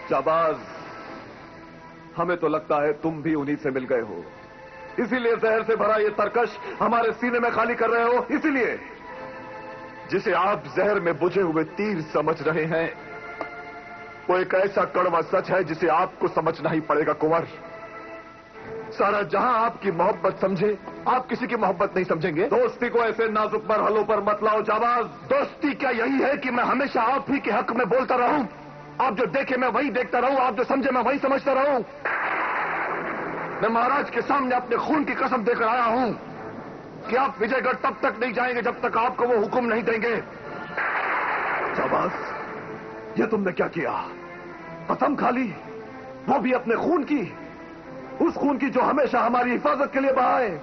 जाबाज, हमें तो लगता है तुम भी उन्हीं से मिल गए हो, इसीलिए जहर से भरा ये तरकश हमारे सीने में खाली कर रहे हो। इसीलिए जिसे आप जहर में बुझे हुए तीर समझ रहे हैं, वो एक ऐसा कड़वा सच है जिसे आपको समझना ही पड़ेगा कुंवर। सारा जहां आपकी मोहब्बत समझे, आप किसी की मोहब्बत नहीं समझेंगे। दोस्ती को ऐसे नाजुक मरहलों पर मत लाओ जाबाज। दोस्ती क्या यही है कि मैं हमेशा आप ही के हक में बोलता रहूं? आप जो देखे मैं वही देखता रहूं, आप जो समझे मैं वही समझता रहूं? मैं महाराज के सामने अपने खून की कसम देकर आया हूं कि आप विजयगढ़ तब तक नहीं जाएंगे जब तक आपको वो हुक्म नहीं देंगे। जाबाज, ये तुमने क्या किया? कसम खा ली, वो भी अपने खून की, उस खून की जो हमेशा हमारी हिफाजत के लिए बहा है।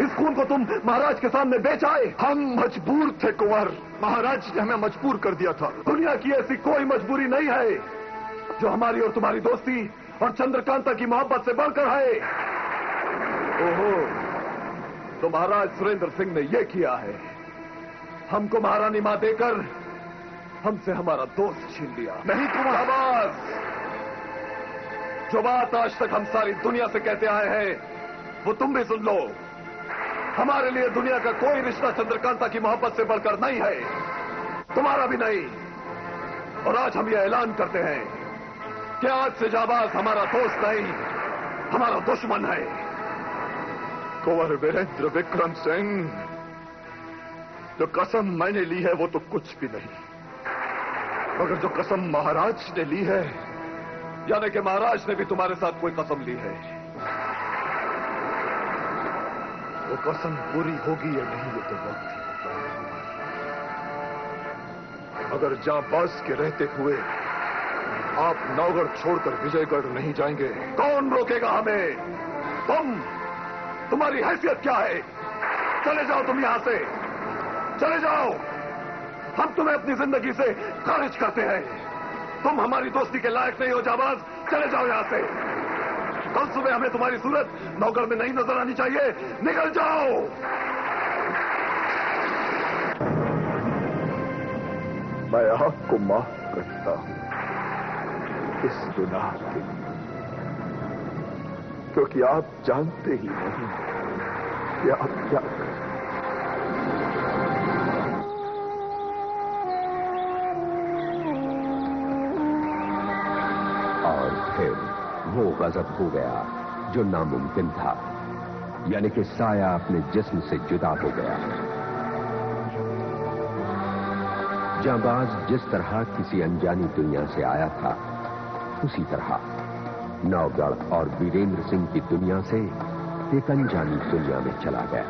इस खून को तुम महाराज के सामने बेच आए। हम मजबूर थे कुंवर, महाराज ने हमें मजबूर कर दिया था। दुनिया की ऐसी कोई मजबूरी नहीं है जो हमारी और तुम्हारी दोस्ती और चंद्रकांता की मोहब्बत से बढ़कर है। ओहो, तो महाराज सुरेंद्र सिंह ने यह किया है, हमको महारानी मां देकर हमसे हमारा दोस्त छीन लिया। नहीं कुंवर, आवाज, जो बात आज तक हम सारी दुनिया से कहते आए हैं वो तुम भी सुन लो। हमारे लिए दुनिया का कोई रिश्ता चंद्रकांता की मोहब्बत से बढ़कर नहीं है, तुम्हारा भी नहीं। और आज हम यह ऐलान करते हैं कि आज से जाबाज हमारा दोस्त नहीं, हमारा दुश्मन है। कुंवर वीरेंद्र विक्रम सिंह, जो कसम मैंने ली है वो तो कुछ भी नहीं, मगर जो कसम महाराज ने ली है, यानी कि महाराज ने भी तुम्हारे साथ कोई कसम ली है। वो कसम पूरी होगी या नहीं ये तो वक्त ही बताएगा। अगर जाबाज के रहते हुए आप नौगढ़ छोड़कर विजयगढ़ नहीं जाएंगे, कौन रोकेगा हमें? तुम्हारी हैसियत क्या है? चले जाओ तुम यहां से, चले जाओ। हम तुम्हें अपनी जिंदगी से खारिज करते हैं। तुम हमारी दोस्ती के लायक नहीं हो जाबाज, चले जाओ यहां से। कल सुबह हमें तुम्हारी सूरत नौगढ़ में नहीं नजर आनी चाहिए, निकल जाओ। मैं आपको माफ करता हूं इस गुनाह के लिए, क्योंकि आप जानते ही नहीं कि आप क्या करें। और फिर वो गजब हो गया जो नामुमकिन था, यानी कि साया अपने जिस्म से जुदा हो गया। जाबाज जिस तरह किसी अनजानी दुनिया से आया था, उसी तरह नौगढ़ और वीरेंद्र सिंह की दुनिया से एक अनजानी दुनिया में चला गया।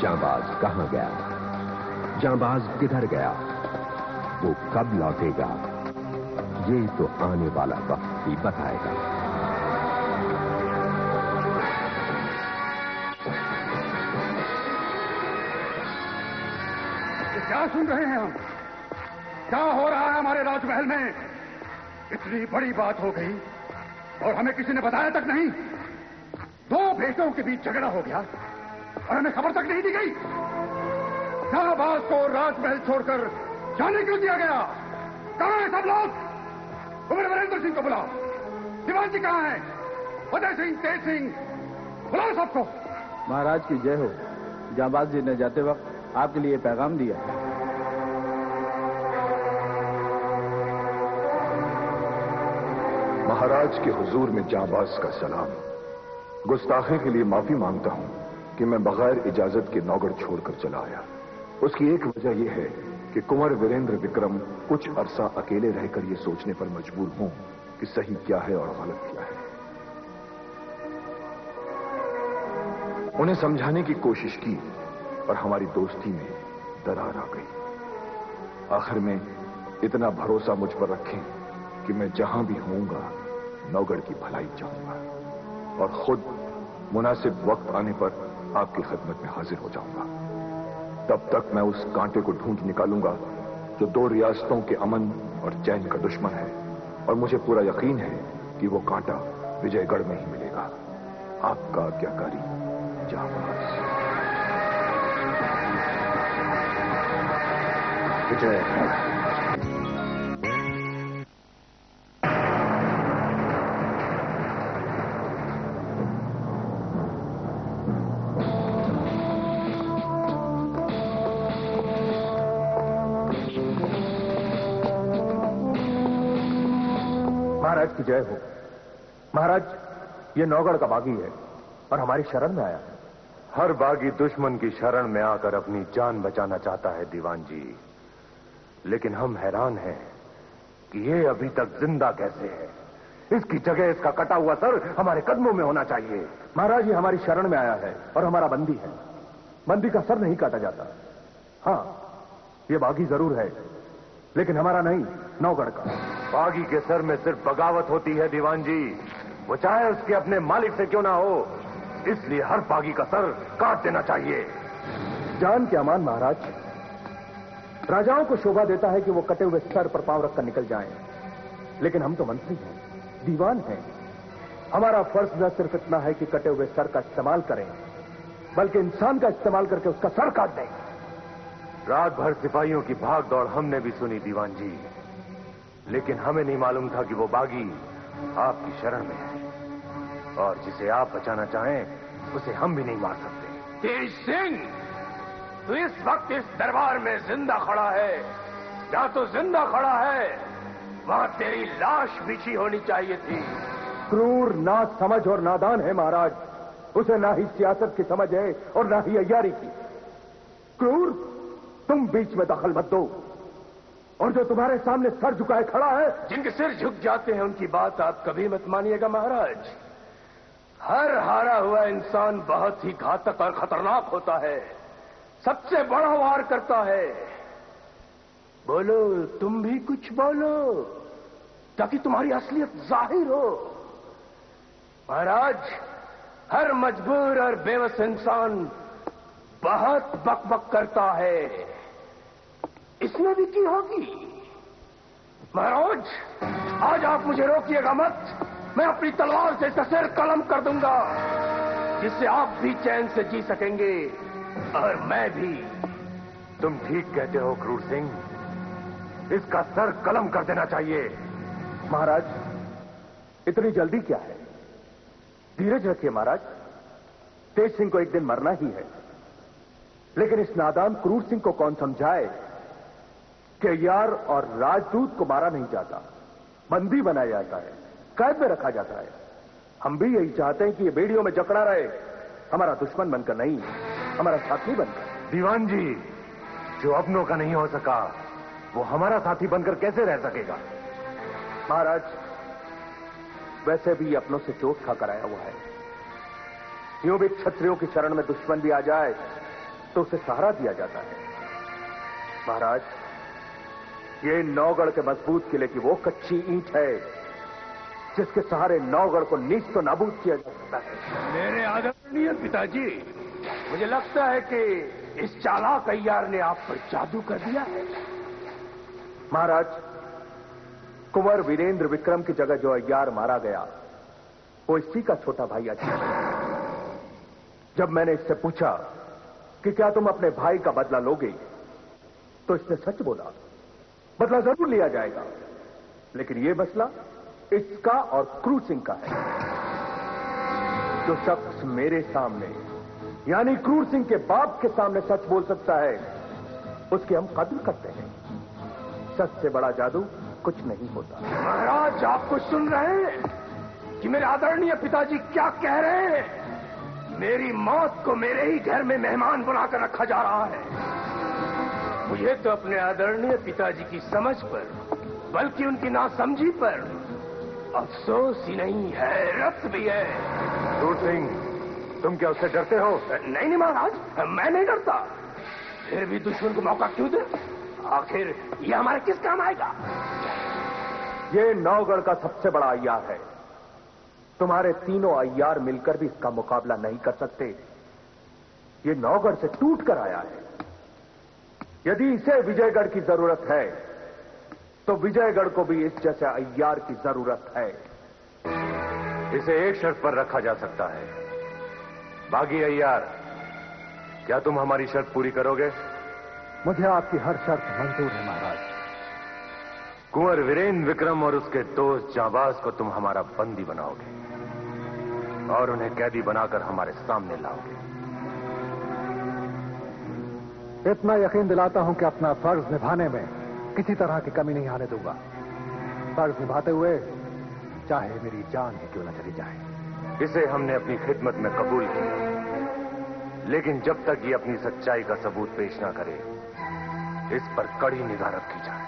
जाबाज कहां गया, जाबाज किधर गया, वो कब लौटेगा, ये तो आने वाला वक्त ही बताएगा। क्या सुन रहे हैं हम? क्या हो रहा है हमारे राजमहल में? इतनी बड़ी बात हो गई और हमें किसी ने बताया तक नहीं। दो बेटों के बीच झगड़ा हो गया और हमें खबर तक नहीं दी गई। शाहबाज को राजमहल छोड़कर जाने क्यों दिया गया? कहां है सब लोग? कुंवर वीरेंद्र सिंह को बुलाओ। दीवान जी कहां है? फतेह सिंह, तेज सिंह, बुलाओ सबको। महाराज की जय हो। जाबाज जी ने जाते वक्त आपके लिए पैगाम दिया। महाराज के हुजूर में जाबाज का सलाम। गुस्ताखे के लिए माफी मांगता हूं कि मैं बगैर इजाजत के नौगढ़ छोड़कर चला आया। उसकी एक वजह यह है कि कुंवर वीरेंद्र विक्रम कुछ अरसा अकेले रहकर यह सोचने पर मजबूर हूं कि सही क्या है और गलत क्या है। उन्हें समझाने की कोशिश की पर हमारी दोस्ती में दरार आ गई। आखिर में इतना भरोसा मुझ पर रखें कि मैं जहां भी होऊंगा नौगढ़ की भलाई चाहूंगा और खुद मुनासिब वक्त आने पर आपकी खिदमत में हाजिर हो जाऊंगा। तब तक मैं उस कांटे को ढूंढ निकालूंगा जो दो रियासतों के अमन और चैन का दुश्मन है, और मुझे पूरा यकीन है कि वो कांटा विजयगढ़ में ही मिलेगा। आपका आज्ञाकारी जाबाज। विजय महाराज की जय हो। महाराज, ये नौगढ़ का बागी है और हमारी शरण में आया है। हर बागी दुश्मन की शरण में आकर अपनी जान बचाना चाहता है दीवान जी, लेकिन हम हैरान हैं कि ये अभी तक जिंदा कैसे है। इसकी जगह इसका कटा हुआ सर हमारे कदमों में होना चाहिए। महाराज, ये हमारी शरण में आया है और हमारा बंदी है। बंदी का सर नहीं काटा जाता। हाँ, ये बागी जरूर है, लेकिन हमारा नहीं, नौगढ़ का। बागी के सर में सिर्फ बगावत होती है दीवान जी, वो चाहे उसके अपने मालिक से क्यों ना हो। इसलिए हर बागी का सर काट देना चाहिए। जान के अमान महाराज, राजाओं को शोभा देता है कि वो कटे हुए सर पर पांव रखकर निकल जाएं, लेकिन हम तो मंत्री हैं, दीवान हैं। हमारा फर्ज न सिर्फ इतना है कि कटे हुए सर का इस्तेमाल करें, बल्कि इंसान का इस्तेमाल करके उसका सर काट दें। रात भर सिपाहियों की भाग दौड़ हमने भी सुनी दीवान जी, लेकिन हमें नहीं मालूम था कि वो बागी आपकी शरण में है, और जिसे आप बचाना चाहें उसे हम भी नहीं मार सकते। तेज सिंह, तू इस वक्त इस दरबार में जिंदा खड़ा है। जहां तू जिंदा खड़ा है वहां तेरी लाश बिछी होनी चाहिए थी। क्रूर, ना समझ और नादान है महाराज। उसे ना ही सियासत की समझ है और ना ही अय्यारी की। क्रूर, तुम बीच में दखल मत दो, और जो तुम्हारे सामने सर झुकाए खड़ा है, जिनके सिर झुक जाते हैं उनकी बात आप कभी मत मानिएगा महाराज। हर हारा हुआ इंसान बहुत ही घातक और खतरनाक होता है, सबसे बड़ा वार करता है। बोलो, तुम भी कुछ बोलो ताकि तुम्हारी असलियत जाहिर हो। महाराज, हर मजबूर और बेबस इंसान बहुत बकबक करता है, इसने भी की होगी। महाराज, आज आप मुझे रोकिएगा मत। मैं अपनी तलवार से इसका सिर कलम कर दूंगा, जिससे आप भी चैन से जी सकेंगे और मैं भी। तुम ठीक कहते हो क्रूर सिंह, इसका सर कलम कर देना चाहिए। महाराज, इतनी जल्दी क्या है? धीरज रखिए महाराज। तेज सिंह को एक दिन मरना ही है, लेकिन इस नादान क्रूर सिंह को कौन समझाए कि यार और राजदूत को मारा नहीं जाता, बंदी बनाया जाता है, कैद में रखा जाता है। हम भी यही चाहते हैं कि ये बेड़ियों में जकड़ा रहे, हमारा दुश्मन बनकर नहीं, हमारा साथी बनकर। दीवान जी, जो अपनों का नहीं हो सका वो हमारा साथी बनकर कैसे रह सकेगा? महाराज, वैसे भी ये अपनों से चोट खाकर आया हुआ है। यूं भी क्षत्रियों की शरण में दुश्मन भी आ जाए तो उसे सहारा दिया जाता है। महाराज, ये नौगढ़ के मजबूत किले की वो कच्ची ईंट है जिसके सहारे नौगढ़ को नीच तो नाबूद किया जा सकता है। मेरे आदरणीय पिताजी, मुझे लगता है कि इस चालाक अय्यार ने आप पर जादू कर दिया है। महाराज, कुंवर वीरेंद्र विक्रम की जगह जो अय्यार मारा गया वो इसी का छोटा भाई अजय है। जब मैंने इससे पूछा कि क्या तुम अपने भाई का बदला लोगे, तो इसने सच बोला, बदला जरूर लिया जाएगा, लेकिन यह मसला इसका और क्रूर सिंह का है। जो शख्स मेरे सामने यानी क्रूर सिंह के बाप के सामने सच बोल सकता है उसकी हम कद्र करते हैं। सच से बड़ा जादू कुछ नहीं होता। महाराज, आप कुछ सुन रहे हैं कि मेरे आदरणीय पिताजी क्या कह रहे हैं? मेरी मौत को मेरे ही घर में मेहमान बनाकर रखा जा रहा है। मुझे तो अपने आदरणीय पिताजी की समझ पर, बल्कि उनकी नासमझी पर अफसोस ही नहीं, हैरत भी है। क्रूर सिंह, तुम क्या उससे डरते हो? नहीं महाराज, मैं नहीं डरता। फिर भी दुश्मन को मौका क्यों दे? आखिर ये हमारे किस काम आएगा? ये नौगढ़ का सबसे बड़ा अय्यार है। तुम्हारे तीनों अय्यार मिलकर भी इसका मुकाबला नहीं कर सकते। ये नौगढ़ से टूट कर आया है। यदि इसे विजयगढ़ की जरूरत है तो विजयगढ़ को भी इस जैसे अय्यार की जरूरत है। इसे एक शर्त पर रखा जा सकता है। बागी अय्यार, क्या तुम हमारी शर्त पूरी करोगे? मुझे आपकी हर शर्त मंजूर है महाराज। कुंवर वीरेंद्र विक्रम और उसके दोस्त जाबाज को तुम हमारा बंदी बनाओगे और उन्हें कैदी बनाकर हमारे सामने लाओगे। इतना यकीन दिलाता हूं कि अपना फर्ज निभाने में किसी तरह की कमी नहीं आने दूंगा। फर्ज निभाते हुए चाहे मेरी जान ही क्यों न चली जाए। इसे हमने अपनी खिदमत में कबूल किया, लेकिन जब तक ये अपनी सच्चाई का सबूत पेश ना करे, इस पर कड़ी निगाह रखी जाए।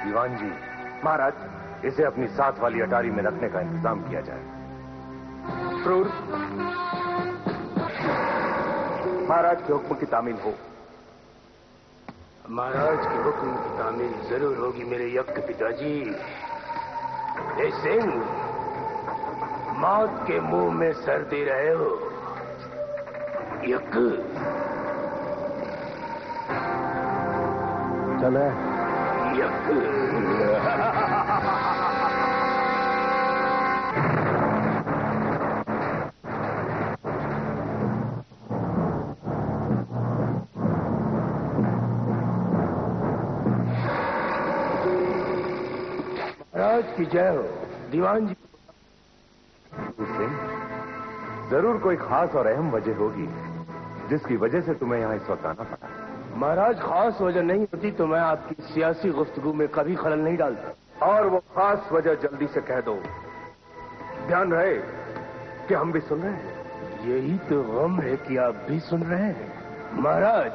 दीवान जी, महाराज, इसे अपनी साथ वाली अटारी में रखने का इंतजाम किया जाए। क्रूर, महाराज के हुक्म की तामील हो। महाराज के हुक्म की तामील जरूर होगी मेरे यज्ञ पिताजी। ए सिंह, मौत के मुंह में सर दे रहे हो। यज्ञ चले। यज्ञ महाराज की जय हो। दीवान जी, जरूर कोई खास और अहम वजह होगी जिसकी वजह से तुम्हें यहां इस वक्त आना पड़ा। महाराज, खास वजह नहीं होती तो मैं आपकी सियासी गुफ्तगू में कभी खलल नहीं डालता। और वो खास वजह जल्दी से कह दो। ध्यान रहे कि हम भी सुन रहे हैं। यही तो गम है कि आप भी सुन रहे हैं। महाराज,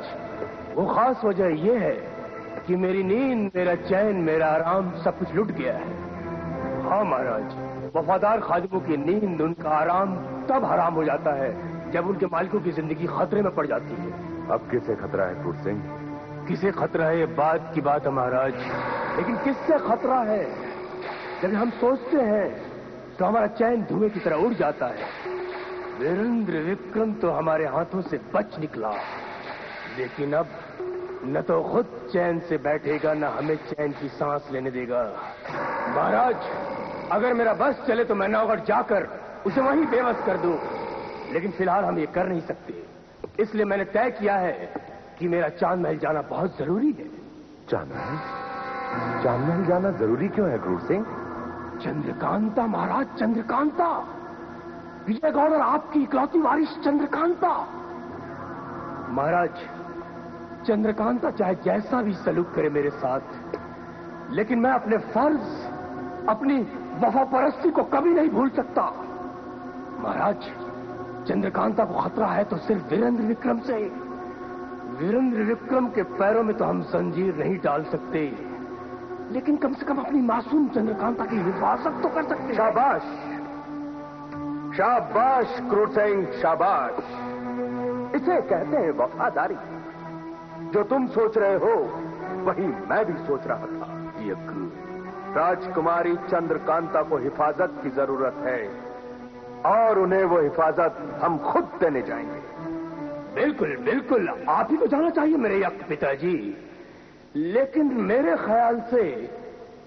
वो खास वजह यह है कि मेरी नींद, मेरा चैन, मेरा आराम सब कुछ लुट गया है। हाँ महाराज, वफादार खादिमों की नींद, उनका आराम तब हराम हो जाता है जब उनके मालिकों की जिंदगी खतरे में पड़ जाती है। अब किसे खतरा है क्रूर सिंह? किसे खतरा है ये बात की बात है महाराज, लेकिन किससे खतरा है? जब हम सोचते हैं तो हमारा चैन धुएं की तरह उड़ जाता है। वीरेंद्र विक्रम तो हमारे हाथों से बच निकला, लेकिन अब न तो खुद चैन से बैठेगा, न हमें चैन की सांस लेने देगा। महाराज, अगर मेरा बस चले तो मैं नौगढ़ जाकर उसे वहीं बेबस कर दूं, लेकिन फिलहाल हम ये कर नहीं सकते। इसलिए मैंने तय किया है कि मेरा चांद महल जाना बहुत जरूरी है। चांद महल? चांद महल जाना जरूरी क्यों है क्रूर सिंह? चंद्रकांता महाराज, चंद्रकांता। विजयगौड़ और आपकी इकलौती वारिस चंद्रकांता। महाराज, चंद्रकांता चाहे जैसा भी सलूक करे मेरे साथ, लेकिन मैं अपने फर्ज, अपनी वफापरस्ती को कभी नहीं भूल सकता। महाराज, चंद्रकांता को खतरा है तो सिर्फ वीरेंद्र विक्रम से। वीरेंद्र विक्रम के पैरों में तो हम जंजीर नहीं डाल सकते, लेकिन कम से कम अपनी मासूम चंद्रकांता की हिफाजत तो कर सकते। शाबाश, शाबाश क्रूर सिंह, शाबाश। इसे कहते हैं वफादारी। जो तुम सोच रहे हो वही मैं भी सोच रहा था। राजकुमारी चंद्रकांता को हिफाजत की जरूरत है और उन्हें वो हिफाजत हम खुद देने जाएंगे। बिल्कुल बिल्कुल, आप ही को जाना चाहिए मेरे यज्ञ पिताजी। लेकिन मेरे ख्याल से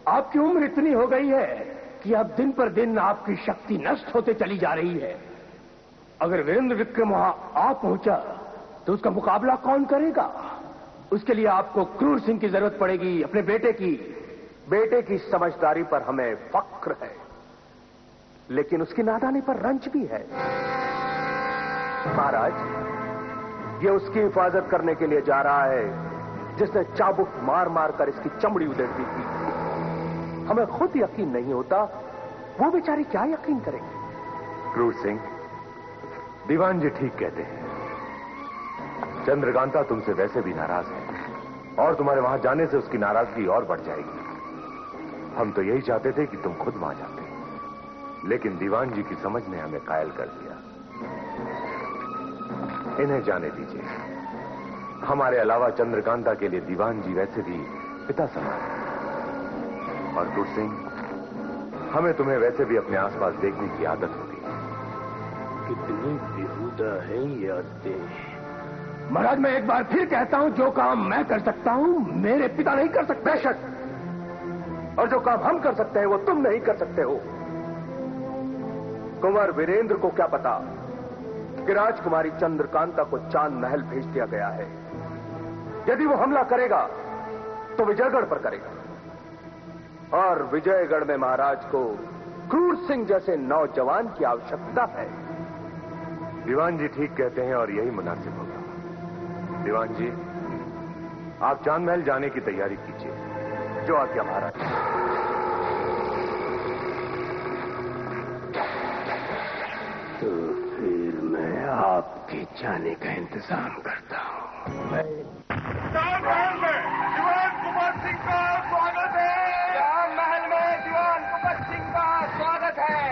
आपकी उम्र इतनी हो गई है कि अब दिन पर दिन आपकी शक्ति नष्ट होते चली जा रही है। अगर वीरेंद्र विक्रम वहां आ पहुंचा तो उसका मुकाबला कौन करेगा? उसके लिए आपको क्रूर सिंह की जरूरत पड़ेगी, अपने बेटे की। बेटे की समझदारी पर हमें फक्र है, लेकिन उसकी नादानी पर रंज भी है। महाराज, ये उसकी हिफाजत करने के लिए जा रहा है जिसने चाबुक मार मार कर इसकी चमड़ी उधेड़ दी थी। हमें खुद यकीन नहीं होता, वो बेचारी क्या यकीन करेंगे? क्रूर सिंह, दीवान जी ठीक कहते हैं। चंद्रकांता तुमसे वैसे भी नाराज है और तुम्हारे वहां जाने से उसकी नाराजगी और बढ़ जाएगी। हम तो यही चाहते थे कि तुम खुद वहां जाते, लेकिन दीवान जी की समझ ने हमें कायल कर दिया। इन्हें जाने दीजिए। हमारे अलावा चंद्रकांता के लिए दीवान जी वैसे भी पिता समान है। और क्रूर सिंह, हमें तुम्हें वैसे भी अपने आसपास देखने की आदत होती है। कितनी बेहुदा है ये आदतें। महाराज, मैं एक बार फिर कहता हूं, जो काम मैं कर सकता हूं मेरे पिता नहीं कर सकते। बेशक, और जो काम हम कर सकते हैं वो तुम नहीं कर सकते हो। कुंवर वीरेंद्र को क्या पता कि राजकुमारी चंद्रकांता को चांद महल भेज दिया गया है। यदि वो हमला करेगा तो विजयगढ़ पर करेगा, और विजयगढ़ में महाराज को क्रूर सिंह जैसे नौजवान की आवश्यकता है। दीवान जी ठीक कहते हैं और यही मुनासिब होगा। दीवान जी, आप चांद महल जाने की तैयारी कीजिए। जो आज्ञा महाराज। आपके जाने का इंतजाम करता हूं। मैं महल में दीवान कुंवर सिंह का स्वागत है। महल में दीवान कुंवर सिंह का स्वागत है।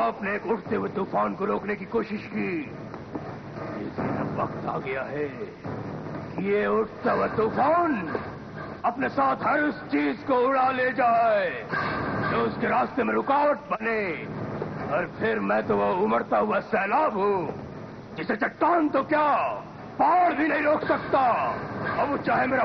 आपने एक उठते हुए तूफान को रोकने की कोशिश की, लेकिन अब वक्त आ गया है कि ये उठता हुआ तूफान अपने साथ हर उस चीज को उड़ा ले जाए जो उसके रास्ते में रुकावट बने। और फिर मैं तो वो उमड़ता हुआ सैलाब हूं जिसे चट्टान तो क्या पहाड़ भी नहीं रोक सकता। अब वो चाहे मेरा